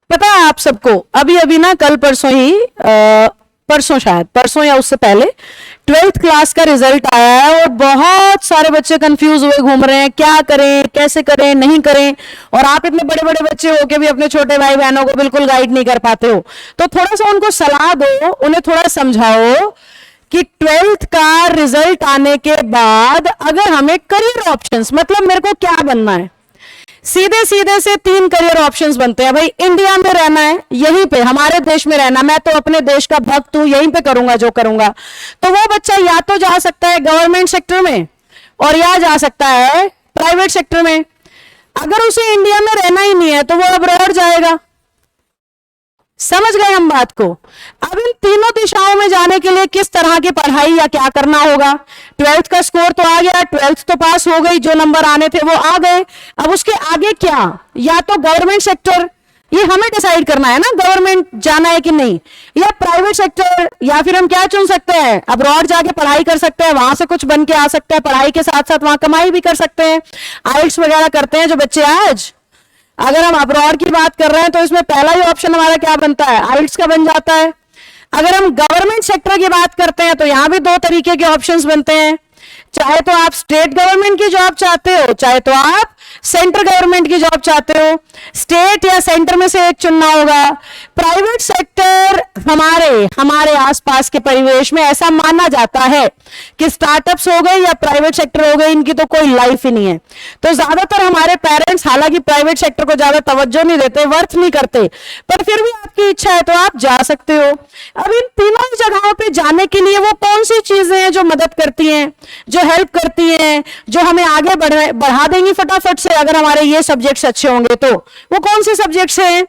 पता है आप सबको, अभी अभी ना कल परसों ही परसों, शायद परसों या उससे पहले 12th क्लास का रिजल्ट आया है और बहुत सारे बच्चे कंफ्यूज हुए घूम रहे हैं, क्या करें, कैसे करें, नहीं करें। और आप इतने बड़े बड़े बच्चे हो के भी अपने छोटे भाई बहनों को बिल्कुल गाइड नहीं कर पाते हो। तो थोड़ा सा उनको सलाह दो, उन्हें थोड़ा समझाओ कि 12th का रिजल्ट आने के बाद अगर हमें करियर ऑप्शंस, मतलब मेरे को क्या बनना है, सीधे सीधे से 3 करियर ऑप्शंस बनते हैं। भाई इंडिया में रहना है, यहीं पे हमारे देश में रहना, मैं तो अपने देश का भक्त हूं, यहीं पे करूंगा जो करूंगा। तो वो बच्चा या तो जा सकता है गवर्नमेंट सेक्टर में और या जा सकता है प्राइवेट सेक्टर में। अगर उसे इंडिया में रहना ही नहीं है तो वो अब्रॉड जाएगा। समझ गए हम बात को? अब इन तीनों दिशाओं में जाने के लिए किस तरह की पढ़ाई या क्या करना होगा। 12th का स्कोर तो आ गया, 12th तो पास हो गई, जो नंबर आने थे वो आ गए। अब उसके आगे क्या, या तो गवर्नमेंट सेक्टर, ये हमें डिसाइड करना है ना, गवर्नमेंट जाना है कि नहीं, या प्राइवेट सेक्टर, या फिर हम क्या चुन सकते हैं, अब्रॉड जाके पढ़ाई कर सकते हैं, वहां से कुछ बन के आ सकते हैं, पढ़ाई के साथ साथ वहां कमाई भी कर सकते हैं। आइल्स वगैरह करते हैं जो बच्चे आज। अगर हम अब्रॉड की बात कर रहे हैं तो इसमें पहला ही ऑप्शन हमारा क्या बनता है, आइल्स का बन जाता है। अगर हम गवर्नमेंट सेक्टर की बात करते हैं तो यहां भी 2 तरीके के ऑप्शंस बनते हैं। चाहे तो आप स्टेट गवर्नमेंट की जॉब चाहते हो, चाहे तो आप सेंट्रल गवर्नमेंट की जॉब चाहते हो। स्टेट या सेंटर में से एक चुनना होगा। प्राइवेट सेक्टर हमारे आसपास के परिवेश में ऐसा माना जाता है कि स्टार्टअप्स हो गए या प्राइवेट सेक्टर हो गए, इनकी तो कोई लाइफ ही नहीं है। तो ज्यादातर हमारे पेरेंट्स हालांकि प्राइवेट सेक्टर को ज्यादा तवज्जो नहीं देते, वर्थ नहीं करते, पर फिर भी आपकी इच्छा है तो आप जा सकते हो। अब इन तीनों जगहों पे जाने के लिए वो कौन सी चीजें हैं जो मदद करती हैं, जो हेल्प करती हैं, जो हमें आगे बढ़ा देंगी फटाफट से, अगर हमारे ये सब्जेक्ट्स अच्छे होंगे तो वो कौन से सब्जेक्ट्स हैं?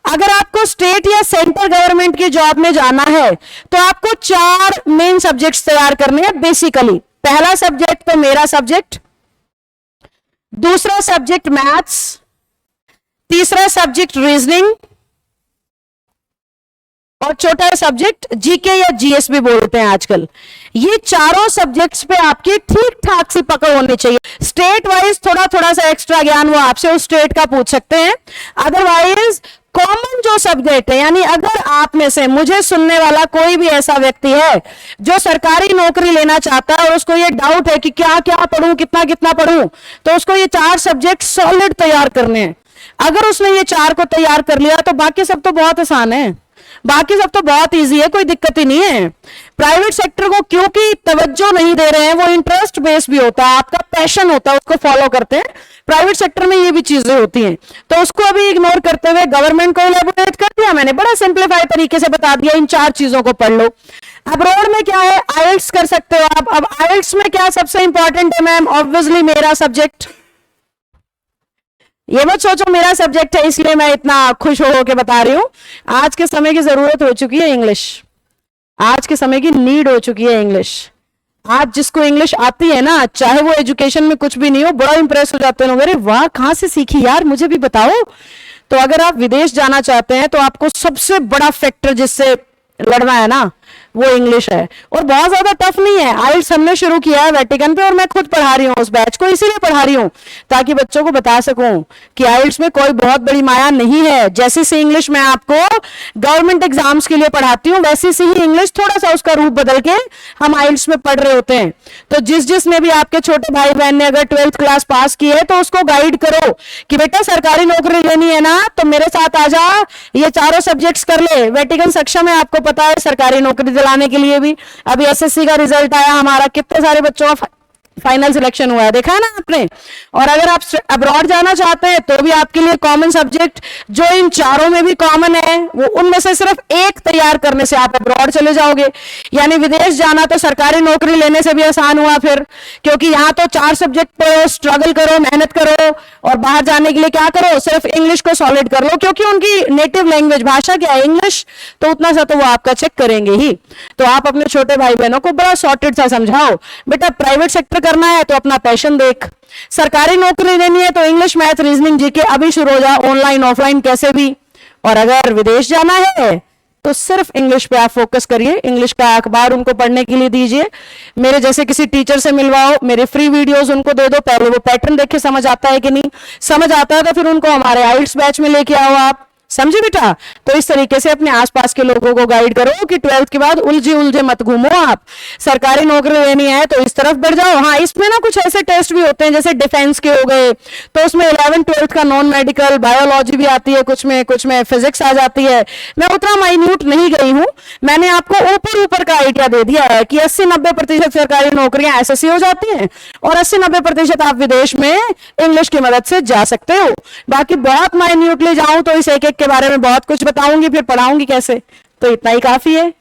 अगर आपको स्टेट या सेंट्रल गवर्नमेंट की जॉब में जाना है तो आपको 4 मेन सब्जेक्ट्स तैयार करने हैं बेसिकली। पहला सब्जेक्ट तो मेरा सब्जेक्ट, दूसरा सब्जेक्ट मैथ्स, तीसरा सब्जेक्ट रीजनिंग और चौथा सब्जेक्ट जीके या जीएस भी बोलते हैं आजकल। ये चारों सब्जेक्ट्स पे आपकी ठीक ठाक सी पकड़ होनी चाहिए। स्टेट वाइज थोड़ा थोड़ा सा एक्स्ट्रा ज्ञान वो आपसे उस स्टेट का पूछ सकते हैं, अदरवाइज कॉमन जो सब्जेक्ट है, यानी अगर आप में से मुझे सुनने वाला कोई भी ऐसा व्यक्ति है जो सरकारी नौकरी लेना चाहता है और उसको ये डाउट है कि क्या क्या पढ़ूं, कितना कितना पढ़ूं, तो उसको ये 4 सब्जेक्ट सॉलिड तैयार करने हैं। अगर उसने ये 4 को तैयार कर लिया तो बाकी सब तो बहुत आसान है, बाकी सब तो बहुत इजी है, कोई दिक्कत ही नहीं है। प्राइवेट सेक्टर को क्योंकि तवज्जो नहीं दे रहे हैं, वो इंटरेस्ट बेस भी होता है, आपका पैशन होता है, उसको फॉलो करते हैं। प्राइवेट सेक्टर में ये भी चीजें होती हैं, तो उसको अभी इग्नोर करते हुए गवर्नमेंट को इलैबोरेट कर दिया मैंने, बड़ा सिंप्लीफाइड तरीके से बता दिया, इन 4 चीजों को पढ़ लो। अब्रॉड में क्या है, आइल्स कर सकते हो आप। अब आइल्स में क्या सबसे इंपॉर्टेंट है मैम, ऑब्वियसली मेरा सब्जेक्ट। ये मत सोचो मेरा सब्जेक्ट है इसलिए मैं इतना खुश हो के बता रही हूं। आज के समय की जरूरत हो चुकी है इंग्लिश, आज के समय की नीड हो चुकी है इंग्लिश। आज जिसको इंग्लिश आती है ना, चाहे वो एजुकेशन में कुछ भी नहीं हो, बड़ा इंप्रेस हो जाते हैं लोग, अरे वाह कहां से सीखी यार, मुझे भी बताओ। तो अगर आप विदेश जाना चाहते हैं तो आपको सबसे बड़ा फैक्टर जिससे लड़ना है ना, वो इंग्लिश है। और बहुत ज्यादा टफ नहीं है। आइल्स हमने शुरू किया है वेटिकन पे और मैं खुद पढ़ा रही हूँ उस बैच को, इसीलिए पढ़ा रही हूँ ताकि बच्चों को बता सकूं कि आइल्स में कोई बहुत बड़ी माया नहीं है। जैसी सी इंग्लिश मैं आपको गवर्नमेंट एग्जाम्स के लिए पढ़ाती हूँ, वैसी सी ही इंग्लिश थोड़ा सा उसका रूप बदल के हम आइल्स में पढ़ रहे होते हैं। तो जिसने भी आपके छोटे भाई बहन ने अगर 12th क्लास पास की है तो उसको गाइड करो कि बेटा सरकारी नौकरी लेनी है ना तो मेरे साथ आ जा, ये 4 सब्जेक्ट्स कर ले। वेटिकन सक्षम है, आपको पता है, सरकारी नौकरी दिलाने के लिए भी। अभी एसएससी का रिजल्ट आया हमारा, कितने सारे बच्चों का फाइनल सिलेक्शन हुआ है, देखा है ना आपने। और अगर आप अब्रॉड जाना चाहते हैं तो भी आपके लिए कॉमन सब्जेक्ट जो इन 4 में भी कॉमन है, वो उनमें से सिर्फ एक तैयार करने से आप अब्रॉड चले जाओगे। यानी विदेश जाना तो सरकारी नौकरी लेने से भी आसान हुआ फिर, क्योंकि यहाँ तो 4 सब्जेक्ट पढ़ो, स्ट्रगल करो, मेहनत करो, और बाहर जाने के लिए क्या करो, सिर्फ इंग्लिश को सॉलिड कर लो, क्योंकि उनकी नेटिव लैंग्वेज भाषा क्या है, इंग्लिश। तो उतना सा तो वो आपका चेक करेंगे ही। तो आप अपने छोटे भाई बहनों को बड़ा सॉर्टेड सा समझाओ, बेटा प्राइवेट सेक्टर करना है तो अपना पैशन देख, सरकारी नौकरी लेनी है तो इंग्लिश मैथ रीजनिंग जीके अभी शुरू हो जा, ऑनलाइन ऑफलाइन कैसे भी। और अगर विदेश जाना है तो सिर्फ इंग्लिश पे आप फोकस करिए, इंग्लिश का अखबार उनको पढ़ने के लिए दीजिए, मेरे जैसे किसी टीचर से मिलवाओ, मेरे फ्री वीडियोस उनको दे दो, पहले वो पैटर्न देख के समझ आता है कि नहीं, समझ आता है तो फिर उनको हमारे आइल्स बैच में लेके आओ आप। समझे बेटा? तो इस तरीके से अपने आसपास के लोगों को गाइड करो कि 12th के बाद उलझे उलझे मत घूमो आप, सरकारी नौकरी लेनी है तो इस तरफ बढ़ जाओ। हाँ, इसमें ना कुछ ऐसे टेस्ट भी होते हैं जैसे डिफेंस के हो गए, तो उसमें 11th 12th का नॉन मेडिकल बायोलॉजी भी आती है, कुछ में फिजिक्स आ जाती है। मैं उतना माइन्यूट नहीं गई हूं, मैंने आपको ऊपर ऊपर का आइडिया दे दिया है कि 80-90% सरकारी नौकरियां एसएससी हो जाती हैं और 80-90% आप विदेश में इंग्लिश की मदद से जा सकते हो। बाकी बहुत माइन्यूटली जाऊं तो इस एक एक के बारे में बहुत कुछ बताऊंगी, फिर पढ़ाऊंगी कैसे, तो इतना ही काफी है।